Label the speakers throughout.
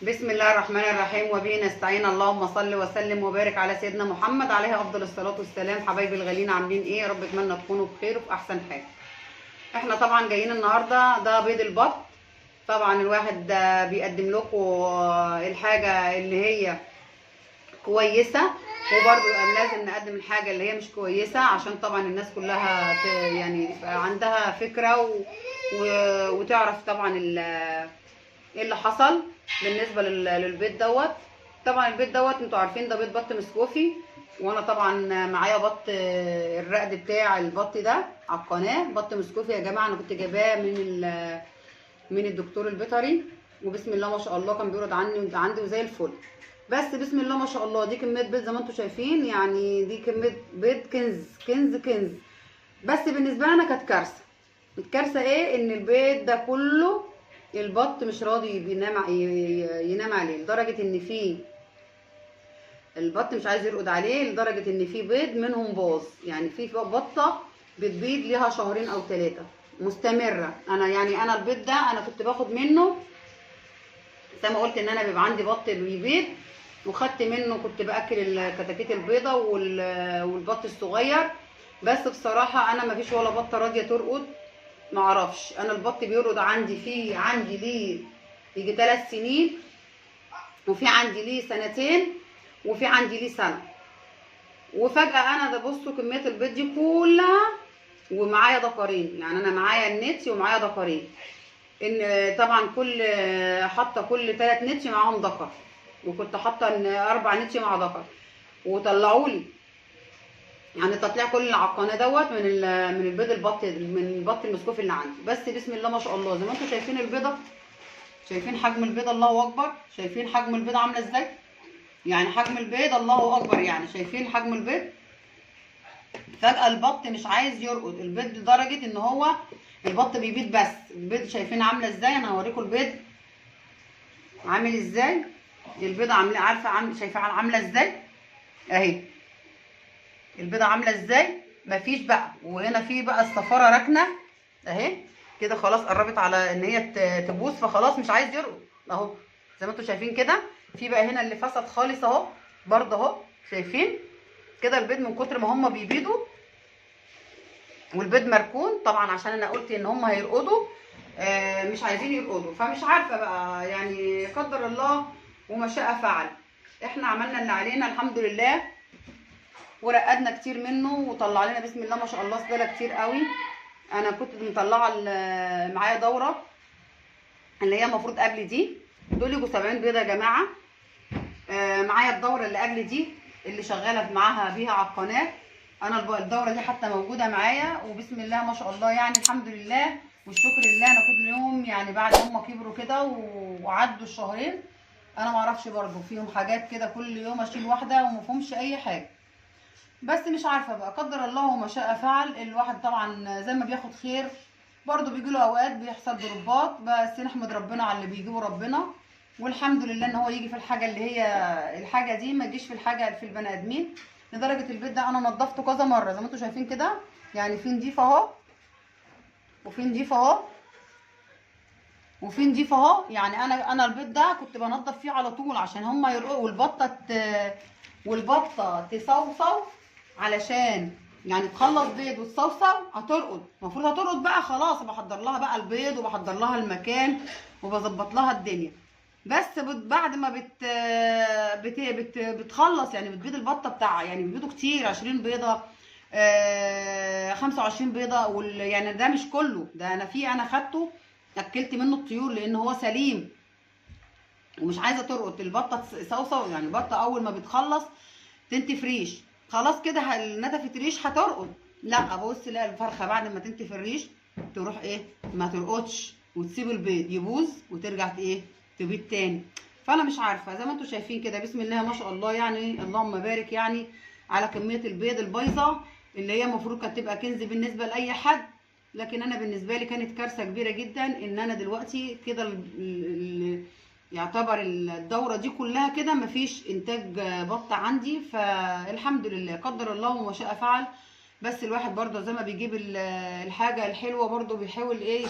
Speaker 1: بسم الله الرحمن الرحيم وبه نستعين. اللهم صل وسلم وبارك على سيدنا محمد عليه افضل الصلاه والسلام. حبايبي الغاليين عاملين ايه؟ يا رب اتمنى تكونوا بخير وفي احسن حال. احنا طبعا جايين النهارده ده بيض البط. طبعا الواحد بيقدم لكم الحاجه اللي هي كويسه، وبرضه لازم نقدم الحاجه اللي هي مش كويسه عشان طبعا الناس كلها يعني يبقى عندها فكره وتعرف طبعا ايه اللي حصل بالنسبه للبيت دوت. طبعا البيت دوت انتوا عارفين ده بيت بط مسكوفي، وانا طبعا معايا بط الرقد بتاع البط ده على القناه. بط مسكوفي يا جماعه، انا كنت جايباه من الدكتور البيطري، وبسم الله ما شاء الله كان بيرد عندي وزي الفل. بس بسم الله ما شاء الله دي كميه بيض زي ما انتوا شايفين، يعني دي كميه بيض كنز كنز كنز. بس بالنسبه لي انا كانت كارثه. الكارثه ايه؟ ان البيض ده كله البط مش راضي ينام عليه، لدرجه ان في البط مش عايز يرقد عليه، لدرجه ان في بيض منهم باظ. يعني في بطه بتبيض ليها شهرين او 3 مستمره. انا البيض ده انا كنت باخد منه زي ما قلت ان انا بيبقى عندي بط بيبيض، وخدت منه كنت باكل الكتاكيت البيضه والبط الصغير. بس بصراحه انا مفيش ولا بطه راضيه ترقد، معرفش. انا البط بيرقد عندي ليه يجي 3 سنين، وفي عندي ليه 2 وفي عندي ليه سنه. وفجاه انا ده بصوا كميه البيض دي كلها ومعايا دكرين. يعني انا معايا النتي ومعايا دكرين، ان طبعا حاطه كل 3 نتي معاهم دكر، وكنت حاطه 4 نتي مع دكر. وطلعوا لي يعني تطلع كل اللي على القناه دوت من البيض من البط المسكوف اللي عندي. بس بسم الله ما شاء الله زي ما انتم شايفين البيضه، شايفين حجم البيضه، الله اكبر. شايفين حجم البيضه عامله ازاي؟ يعني حجم البيض الله اكبر. يعني شايفين حجم البيض؟ فجاه البط مش عايز يرقد البيض لدرجه ان هو البط بيبيض. بس البيض شايفين عامله ازاي؟ انا هوريكم البيض عامل ازاي. البيضه شايفه عامله ازاي اهي. البيضه عامله ازاي؟ مفيش بقى. وهنا في بقى الصفاره راكنه اهي كده، خلاص قربت على ان هي تبوظ، فخلاص مش عايز يرقد اهو زي ما انتم شايفين كده. في بقى هنا اللي فسد خالص اهو برضه اهو، شايفين كده البيض من كتر ما هم بيبيضوا والبيض مركون. طبعا عشان انا قلت ان هم هيرقدوا مش عايزين يرقدوا، فمش عارفه بقى، يعني قدر الله وما شاء فعل. احنا عملنا اللي علينا الحمد لله، ورقدنا كتير منه وطلع لنا بسم الله ما شاء الله سباله كتير قوي. انا كنت مطلعه معايا دوره اللي هي المفروض قبل دي، دول يجوا 70 بيضه يا جماعه. معايا الدوره اللي قبل دي اللي شغاله معاها بيها على القناه. انا الدوره دي حتى موجوده معايا، وبسم الله ما شاء الله يعني الحمد لله والشكر لله. انا كل يوم يعني بعد هم كبروا كده وعدوا الشهرين، انا معرفش برضو فيهم حاجات كده كل يوم اشيل واحده ومفهومش اي حاجه. بس مش عارفه بقى، قدر الله وما شاء فعل. الواحد طبعا زي ما بياخد خير برضو بيجيله اوقات بيحصل ضربات، بس نحمد ربنا على اللي بيجيبه ربنا، والحمد لله ان هو يجي في الحاجه اللي هي الحاجه دي ما يجيش في الحاجه في البني ادمين. لدرجه البيت ده انا نضفته كذا مره زي ما انتم شايفين كده، يعني في نضيف اهو وفي نضيف اهو وفي نضيف اهو. يعني انا البيت ده كنت بنضف فيه على طول عشان هم يرقوا والبطه تصوصو، علشان يعني تخلص بيض وتصوصو هترقد. المفروض هترقد بقى خلاص، بحضر لها بقى البيض وبحضر لها المكان وبظبط لها الدنيا. بس بعد ما بتخلص يعني بتبيض البطه بتاعها، يعني بيبيضوا كتير 20 بيضه 25 بيضه يعني ده مش كله ده. انا خدته اكلت منه الطيور لان هو سليم ومش عايزه ترقد البطه صوصه. يعني البطه اول ما بتخلص تنتف ريش خلاص كده نتفت ريش هترقد. لا ابص لا الفرخه بعد ما تنتف الريش تروح ايه ما ترقدش وتسيب البيض يبوظ وترجع ايه تبيض تاني. فانا مش عارفه زي ما انتم شايفين كده بسم الله ما شاء الله، يعني اللهم بارك يعني على كميه البيض البيضه اللي هي المفروض كانت تبقى كنز بالنسبه لاي حد، لكن انا بالنسبه لي كانت كارثه كبيره جدا ان انا دلوقتي كده يعتبر الدوره دي كلها كده مفيش انتاج بط عندي. فالحمد لله قدر الله وما شاء فعل. بس الواحد برضه زي ما بيجيب الحاجه الحلوه برضه بيحاول ايه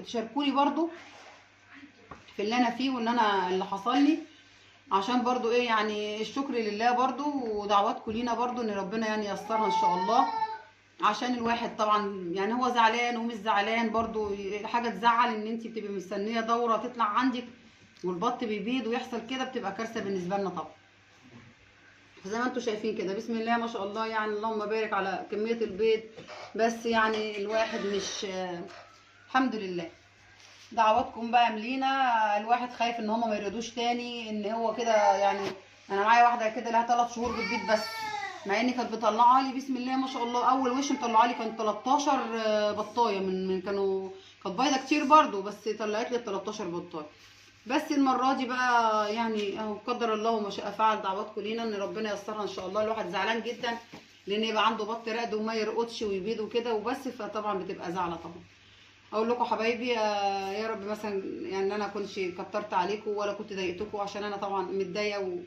Speaker 1: تشاركوني برضه في اللي انا فيه وان انا اللي حصل لي، عشان برضو ايه يعني الشكر لله برضو ودعواتكم لينا برضو ان ربنا يعني ييسرها ان شاء الله. عشان الواحد طبعا يعني هو زعلان ومش زعلان برضو، حاجه تزعل ان انت بتبقي مستنيه دوره تطلع عندك والبط بيبيض ويحصل كده، بتبقى كارثه بالنسبه لنا طبعا. زي ما انتم شايفين كده بسم الله ما شاء الله، يعني اللهم بارك على كميه البيض. بس يعني الواحد مش الحمد لله. دعواتكم بقى ملينا، الواحد خايف ان هما ما يرضوش تاني، ان هو كده يعني. انا معايا واحده كده لها 3 شهور بتبيض بس، مع ان كانت مطلعه لي بسم الله ما شاء الله، اول وش مطلعه لي كان 13 بطايه من كانت بايضه كتير برضو، بس طلعت لي 13 بطايه. بس المره دي بقى يعني اهو قدر الله وما شاء فعل، دعواتكم لينا ان ربنا ييسرها ان شاء الله. الواحد زعلان جدا لان يبقى عنده بط رقد وما يرقدش ويبيض وكده وبس، فطبعا بتبقى زعله طبعا. اقول لكم حبايبي يا رب مثلا يعني انا كنتش كترت عليكم ولا كنت ضايقتكم، عشان انا طبعا متضايقه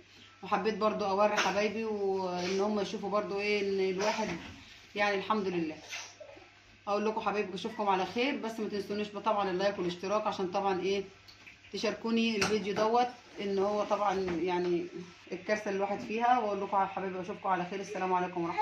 Speaker 1: وحبيت برضو اوري حبايبي وان هم يشوفوا برضو ايه ان الواحد يعني الحمد لله. اقول لكم حبايبي اشوفكم على خير، بس ما تنسونيش طبعا اللايك والاشتراك عشان طبعا ايه تشاركوني الفيديو دوت، ان هو طبعا يعني الكارثه اللي الواحد فيها. واقول لكم حبايبي اشوفكم على خير، السلام عليكم ورحمه الله.